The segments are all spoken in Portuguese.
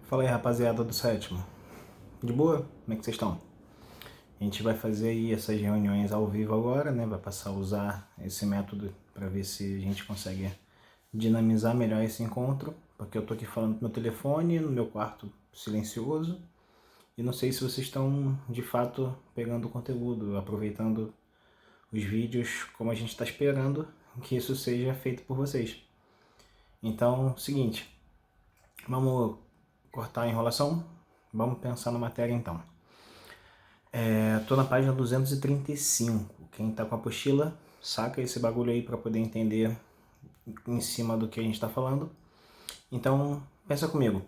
Fala aí, rapaziada do sétimo. De boa? Como é que vocês estão? A gente vai fazer aí essas reuniões ao vivo agora, né? Vai passar a usar esse método para ver se a gente consegue dinamizar melhor esse encontro, porque eu tô aqui falando no meu telefone, no meu quarto silencioso, e não sei se vocês estão de fato pegando o conteúdo, aproveitando os vídeos como a gente está esperando que isso seja feito por vocês. Então, seguinte, vamos cortar a enrolação? Vamos pensar na matéria então. Tô na página 235. Quem tá com a apostila, saca esse bagulho aí para poder entender em cima do que a gente está falando. Então, pensa comigo.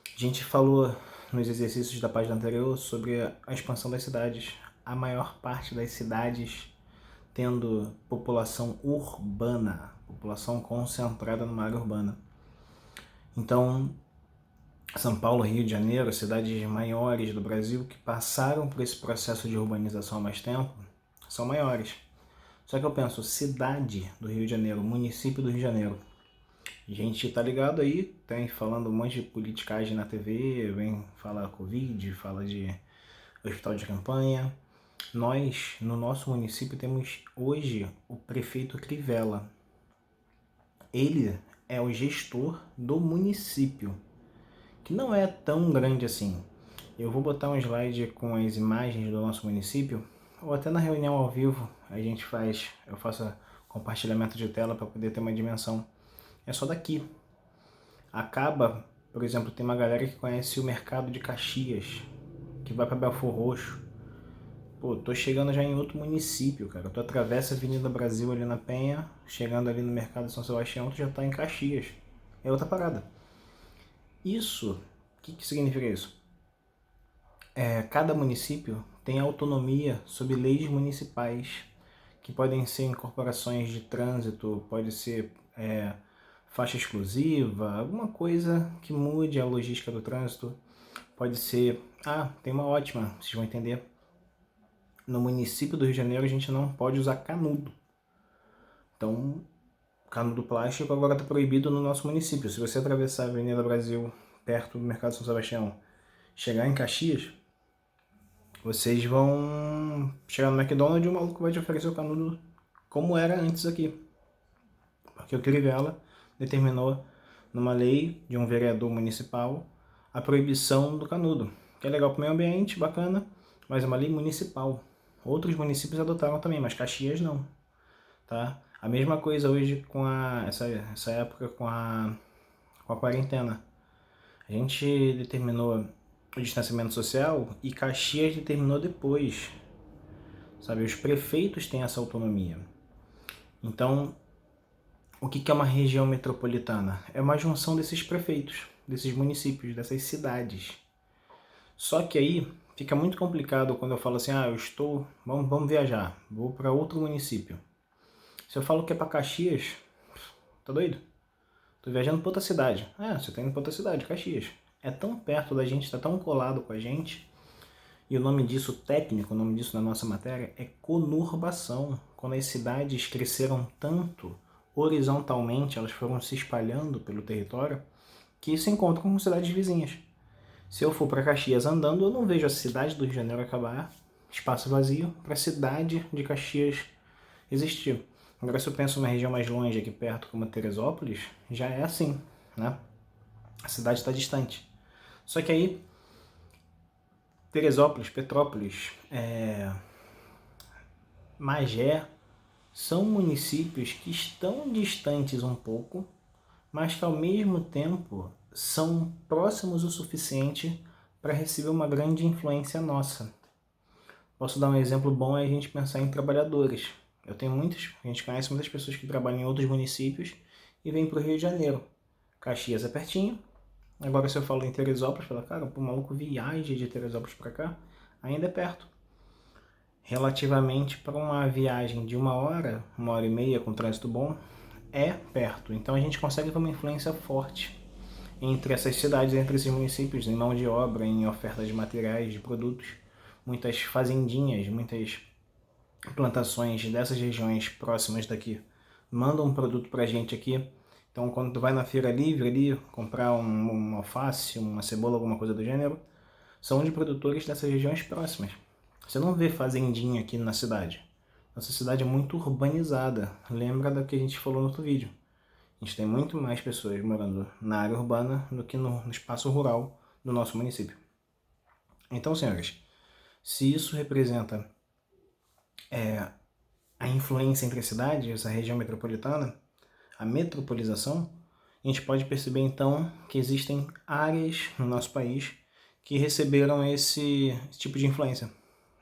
A gente falou nos exercícios da página anterior sobre a expansão das cidades. A maior parte das cidades tendo população urbana, população concentrada numa área urbana. Então, São Paulo, Rio de Janeiro, cidades maiores do Brasil que passaram por esse processo de urbanização há mais tempo, são maiores. Só que eu penso, cidade do Rio de Janeiro, município do Rio de Janeiro. A gente tá ligado aí, tem falando um monte de politicagem na TV, vem falar Covid, fala de hospital de campanha. Nós, no nosso município, temos hoje o prefeito Crivella. Ele é o gestor do município, que não é tão grande assim. Eu vou botar um slide com as imagens do nosso município, ou até na reunião ao vivo eu faço compartilhamento de tela para poder ter uma dimensão. É só daqui. Acaba, por exemplo, tem uma galera que conhece o mercado de Caxias, que vai para Belfor Roxo. Pô, tô chegando já em outro município, cara. Tu atravessa a Avenida Brasil ali na Penha, chegando ali no mercado São Sebastião, tu já tá em Caxias. É outra parada. Isso, o que significa isso? Cada município tem autonomia sobre leis municipais, que podem ser incorporações de trânsito, pode ser faixa exclusiva, alguma coisa que mude a logística do trânsito. Pode ser, tem uma ótima, vocês vão entender. No município do Rio de Janeiro a gente não pode usar canudo. Então, canudo plástico agora está proibido no nosso município. Se você atravessar a Avenida Brasil, perto do Mercado São Sebastião, chegar em Caxias, vocês vão chegar no McDonald's e o maluco vai te oferecer o canudo como era antes aqui. Porque o Crivella determinou numa lei de um vereador municipal a proibição do canudo, que é legal para o meio ambiente, bacana, mas é uma lei municipal. Outros municípios adotaram também, mas Caxias não. Tá? A mesma coisa hoje com essa época com a quarentena. A gente determinou o distanciamento social e Caxias determinou depois. Sabe, os prefeitos têm essa autonomia. Então, o que é uma região metropolitana? É uma junção desses prefeitos, desses municípios, dessas cidades. Só que aí fica muito complicado quando eu falo assim, vamos viajar, vou para outro município. Se eu falo que é para Caxias, tá doido? Tô viajando para outra cidade. Você tá indo para outra cidade, Caxias. É tão perto da gente, tá tão colado com a gente. E o nome disso técnico, o nome disso na nossa matéria é conurbação. Quando as cidades cresceram tanto horizontalmente, elas foram se espalhando pelo território, que se encontram com cidades vizinhas. Se eu for para Caxias andando, eu não vejo a cidade do Rio de Janeiro acabar, espaço vazio, para a cidade de Caxias existir. Agora, se eu penso numa região mais longe, aqui perto, como Teresópolis, já é assim, né? A cidade está distante. Só que aí, Teresópolis, Petrópolis, Magé, são municípios que estão distantes um pouco, mas que ao mesmo tempo são próximos o suficiente para receber uma grande influência nossa. Posso dar um exemplo bom, é a gente pensar em trabalhadores. A gente conhece muitas pessoas que trabalham em outros municípios e vêm para o Rio de Janeiro. Caxias é pertinho. Agora se eu falo em Teresópolis, fala, cara, o maluco viaja de Teresópolis para cá, ainda é perto. Relativamente para uma viagem de 1 hora e meia com trânsito bom, é perto. Então a gente consegue ter uma influência forte entre essas cidades, entre esses municípios, em mão de obra, em oferta de materiais, de produtos. Muitas fazendinhas, muitas plantações dessas regiões próximas daqui mandam um produto pra gente aqui. Então, quando tu vai na feira livre ali, comprar um alface, uma cebola, alguma coisa do gênero, são de produtores dessas regiões próximas. Você não vê fazendinha aqui na cidade. Nossa cidade é muito urbanizada. Lembra do que a gente falou no outro vídeo. A gente tem muito mais pessoas morando na área urbana do que no espaço rural do nosso município. Então, senhores, se isso representa a influência entre as cidades, essa região metropolitana, a metropolização, a gente pode perceber então que existem áreas no nosso país que receberam esse tipo de influência.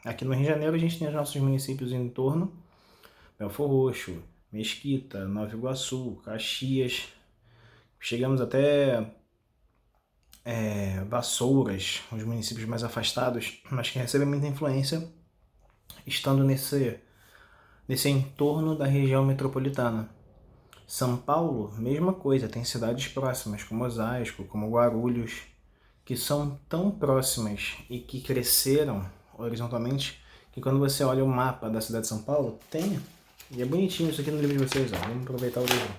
Aqui no Rio de Janeiro a gente tem os nossos municípios em torno, Belfor Roxo, Mesquita, Nova Iguaçu, Caxias, chegamos até Vassouras, os municípios mais afastados, mas que recebem muita influência estando nesse entorno da região metropolitana. São Paulo, mesma coisa, tem cidades próximas, como Osasco, como Guarulhos, que são tão próximas e que cresceram horizontalmente, que quando você olha o mapa da cidade de São Paulo, tem, e é bonitinho isso aqui no livro de vocês, ó. Vamos aproveitar o livro.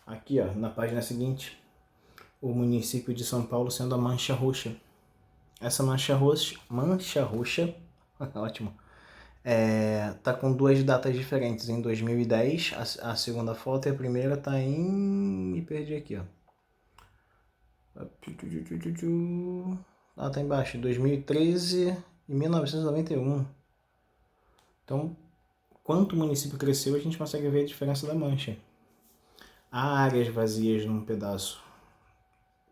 Aqui, ó, na página seguinte, o município de São Paulo sendo a Mancha Roxa. Essa mancha roxa, ótimo, tá com duas datas diferentes. Em 2010, a segunda foto, e a primeira tá em... me perdi aqui, ó. Ah, tá embaixo, 2013 e 1991. Então, quanto o município cresceu, a gente consegue ver a diferença da mancha. Há áreas vazias num pedaço,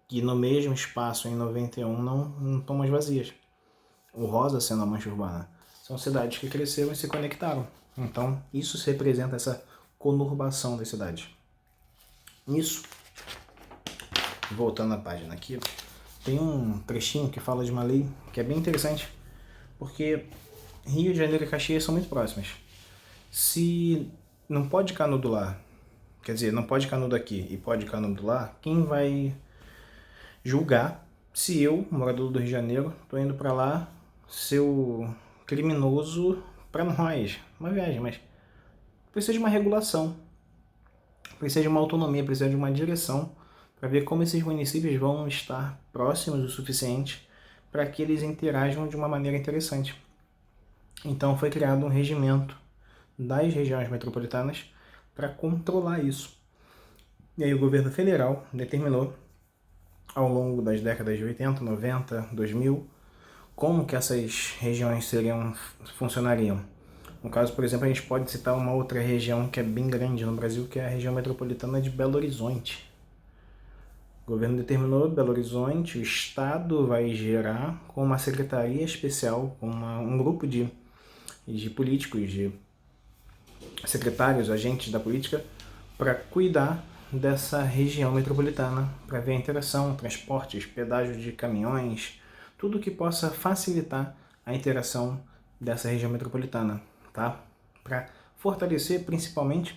que no mesmo espaço, em 91, não estão mais vazias. O rosa sendo a mancha urbana. São cidades que cresceram e se conectaram. Então, isso representa essa conurbação das cidades. Nisso, voltando à página aqui, tem um trechinho que fala de uma lei que é bem interessante, porque Rio de Janeiro e Caxias são muito próximas. Se não pode canudo lá, quer dizer, não pode canudo aqui e pode canudo lá, quem vai julgar se eu, morador do Rio de Janeiro, tô indo para lá ser o criminoso para nós? Uma viagem, mas precisa de uma regulação, precisa de uma autonomia, precisa de uma direção para ver como esses municípios vão estar próximos o suficiente para que eles interajam de uma maneira interessante. Então foi criado um regimento das regiões metropolitanas para controlar isso. E aí o governo federal determinou, ao longo das décadas de 80, 90, 2000, como que essas regiões funcionariam. No caso, por exemplo, a gente pode citar uma outra região que é bem grande no Brasil, que é a região metropolitana de Belo Horizonte. O governo determinou Belo Horizonte, o Estado vai gerar com uma secretaria especial, com um grupo de políticos, de secretários, agentes da política, para cuidar dessa região metropolitana, para ver a interação, transportes, pedágio de caminhões, tudo que possa facilitar a interação dessa região metropolitana, tá? Para fortalecer principalmente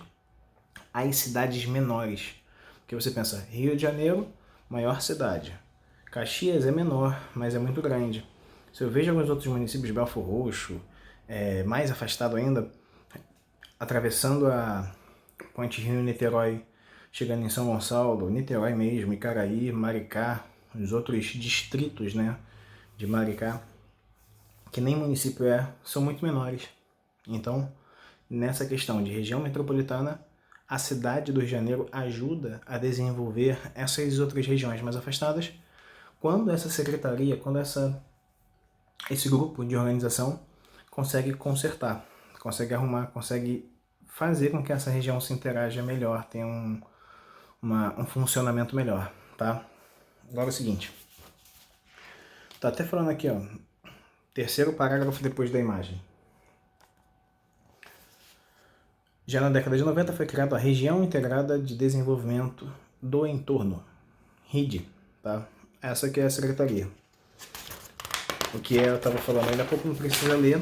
as cidades menores. Porque você pensa, Rio de Janeiro, maior cidade. Caxias é menor, mas é muito grande. Se eu vejo alguns outros municípios, Belfor Roxo, mais afastado ainda, atravessando a ponte Rio-Niterói, chegando em São Gonçalo, Niterói mesmo, Icaraí, Maricá, os outros distritos, né, de Maricá, que nem município são muito menores. Então, nessa questão de região metropolitana, a cidade do Rio de Janeiro ajuda a desenvolver essas outras regiões mais afastadas, quando essa secretaria, quando esse grupo de organização consegue consertar, consegue arrumar, consegue fazer com que essa região se interaja melhor, tenha um funcionamento melhor, tá? Agora é o seguinte, tá até falando aqui, ó, terceiro parágrafo depois da imagem. Já na década de 90 foi criada a Região Integrada de Desenvolvimento do Entorno, RID, tá? Essa aqui é a secretaria. O que eu estava falando ainda há pouco, não precisa ler.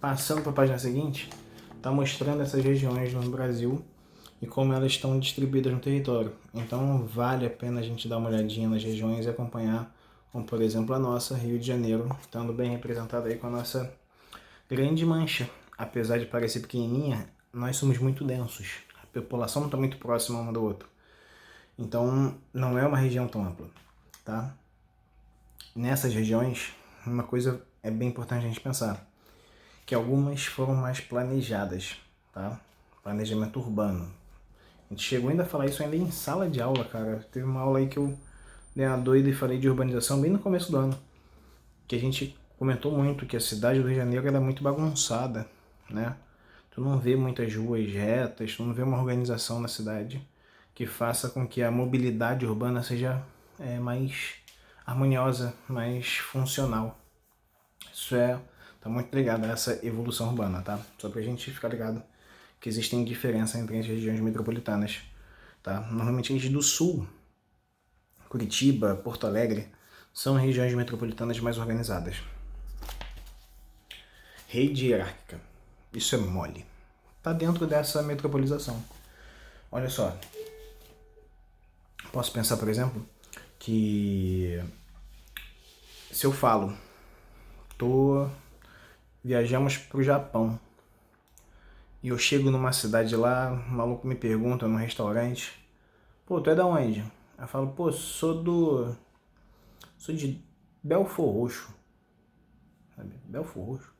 Passando para a página seguinte, está mostrando essas regiões no Brasil e como elas estão distribuídas no território. Então vale a pena a gente dar uma olhadinha nas regiões e acompanhar, como por exemplo a nossa, Rio de Janeiro, estando bem representada aí com a nossa grande mancha. Apesar de parecer pequenininha, nós somos muito densos. população não está muito próxima uma do outro. Então, não é uma região tão ampla, tá? Nessas regiões, uma coisa é bem importante a gente pensar, que algumas foram mais planejadas, tá? Planejamento urbano. A gente chegou ainda a falar isso ainda em sala de aula, cara. Teve uma aula aí que eu dei uma doida e falei de urbanização bem no começo do ano, que a gente comentou muito que a cidade do Rio de Janeiro ela é muito bagunçada, né? Tu não vê muitas ruas retas, tu não vê uma organização na cidade que faça com que a mobilidade urbana seja mais harmoniosa, mais funcional. Isso tá muito ligado a essa evolução urbana, tá? Só pra gente ficar ligado que existem diferenças entre as regiões metropolitanas, tá? Normalmente a gente do sul, Curitiba, Porto Alegre, são regiões metropolitanas mais organizadas. Rede hierárquica. Isso é mole. Tá dentro dessa metropolização. Olha só. Posso pensar, por exemplo, que se eu falo, viajamos pro Japão, e eu chego numa cidade lá, o maluco me pergunta num restaurante, pô, tu é da onde? Eu falo, pô, sou de Belford Roxo. Sabe? Belford Roxo.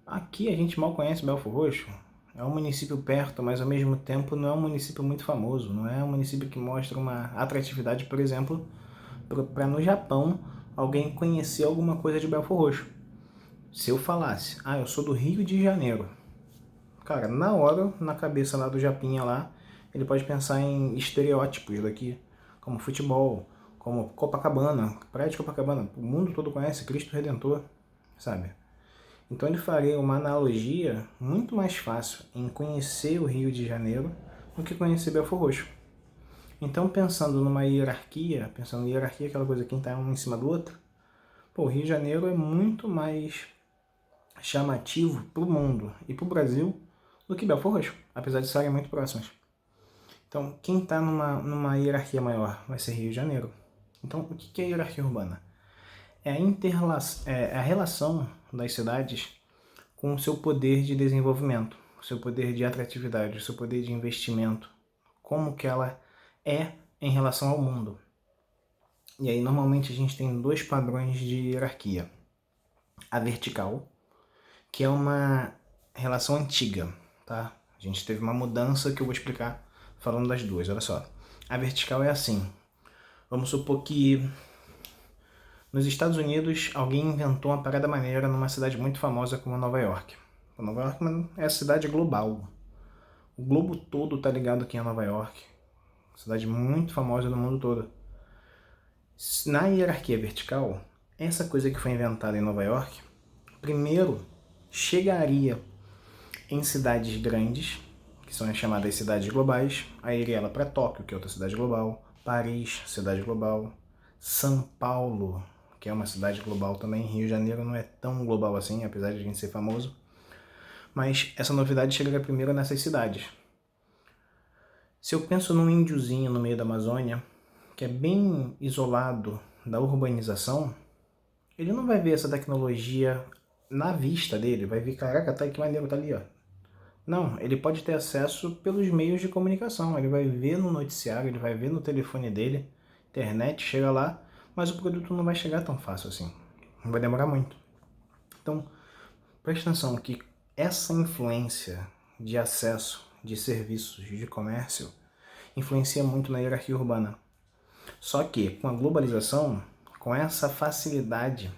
Aqui a gente mal conhece Belford Roxo. É um município perto, mas ao mesmo tempo não é um município muito famoso. Não é um município que mostra uma atratividade, por exemplo, para no Japão alguém conhecer alguma coisa de Belford Roxo. Se eu falasse, eu sou do Rio de Janeiro, cara, na hora, na cabeça lá do Japinha lá, ele pode pensar em estereótipos daqui, como futebol, como Copacabana, praia de Copacabana, o mundo todo conhece, Cristo Redentor, sabe? Então ele faria uma analogia muito mais fácil em conhecer o Rio de Janeiro do que conhecer Belford Roxo. Então pensando numa hierarquia, aquela coisa quem está um em cima do outro, o Rio de Janeiro é muito mais chamativo para o mundo e para o Brasil do que Belford Roxo, apesar de serem muito próximas. Então, quem está numa hierarquia maior vai ser Rio de Janeiro. Então, o que é a hierarquia urbana? É a relação das cidades com o seu poder de desenvolvimento, o seu poder de atratividade, o seu poder de investimento, como que ela é em relação ao mundo. E aí, normalmente, a gente tem dois padrões de hierarquia. A vertical, que é uma relação antiga, tá? A gente teve uma mudança que eu vou explicar falando das duas, olha só. A vertical é assim, vamos supor que nos Estados Unidos alguém inventou uma parada maneira numa cidade muito famosa como Nova York. Nova York é a cidade global. O globo todo tá ligado aqui em Nova York. Cidade muito famosa no mundo todo. Na hierarquia vertical, essa coisa que foi inventada em Nova York, primeiro chegaria em cidades grandes, que são as chamadas cidades globais, aí iria ela para Tóquio, que é outra cidade global, Paris, cidade global, São Paulo, que é uma cidade global também, Rio de Janeiro não é tão global assim, apesar de a gente ser famoso, mas essa novidade chegaria primeiro nessas cidades. Se eu penso num índiozinho no meio da Amazônia, que é bem isolado da urbanização, ele não vai ver essa tecnologia na vista dele, vai ver, caraca, tá que maneiro, tá ali, ó. Não, ele pode ter acesso pelos meios de comunicação, ele vai ver no noticiário, ele vai ver no telefone dele, internet, chega lá, mas o produto não vai chegar tão fácil assim, não vai demorar muito. Então, preste atenção que essa influência de acesso de serviços de comércio influencia muito na hierarquia urbana. Só que com a globalização, com essa facilidade,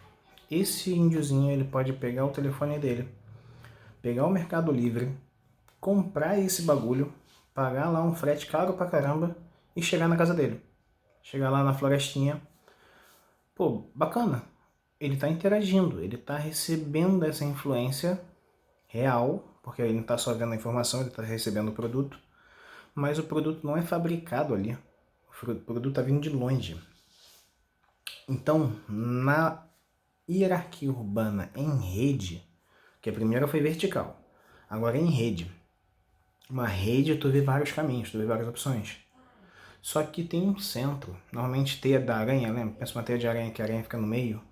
esse índiozinho ele pode pegar o telefone dele, pegar o Mercado Livre, comprar esse bagulho, pagar lá um frete caro pra caramba e chegar na casa dele. Chegar lá na florestinha. Pô, bacana. Ele tá interagindo, ele tá recebendo essa influência real, porque ele não tá só vendo a informação, ele tá recebendo o produto, mas o produto não é fabricado ali. O produto tá vindo de longe. Então, na hierarquia urbana em rede, que a primeira foi vertical, agora em rede. Uma rede tu vê vários caminhos, tu vê várias opções. Só que tem um centro, normalmente teia da aranha, lembra? Pensa uma teia de aranha que a aranha fica no meio.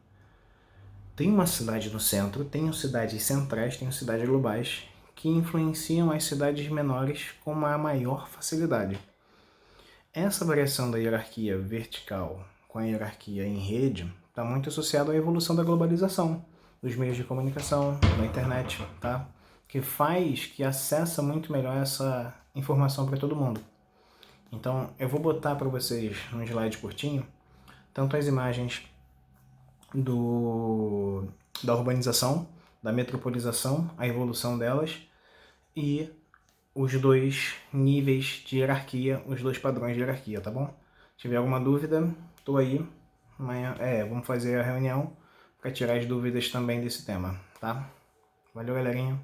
Tem uma cidade no centro, tem cidades centrais, tem cidades globais, que influenciam as cidades menores com uma maior facilidade. Essa variação da hierarquia vertical com a hierarquia em rede está muito associada à evolução da globalização, dos meios de comunicação, da internet, tá? Que faz que acessa muito melhor essa informação para todo mundo. Então, eu vou botar para vocês num slide curtinho, tanto as imagens da urbanização, da metropolização, a evolução delas, e os dois níveis de hierarquia, os dois padrões de hierarquia, tá bom? Se tiver alguma dúvida, tô aí. Amanhã, vamos fazer a reunião para tirar as dúvidas também desse tema, tá? Valeu, galerinha.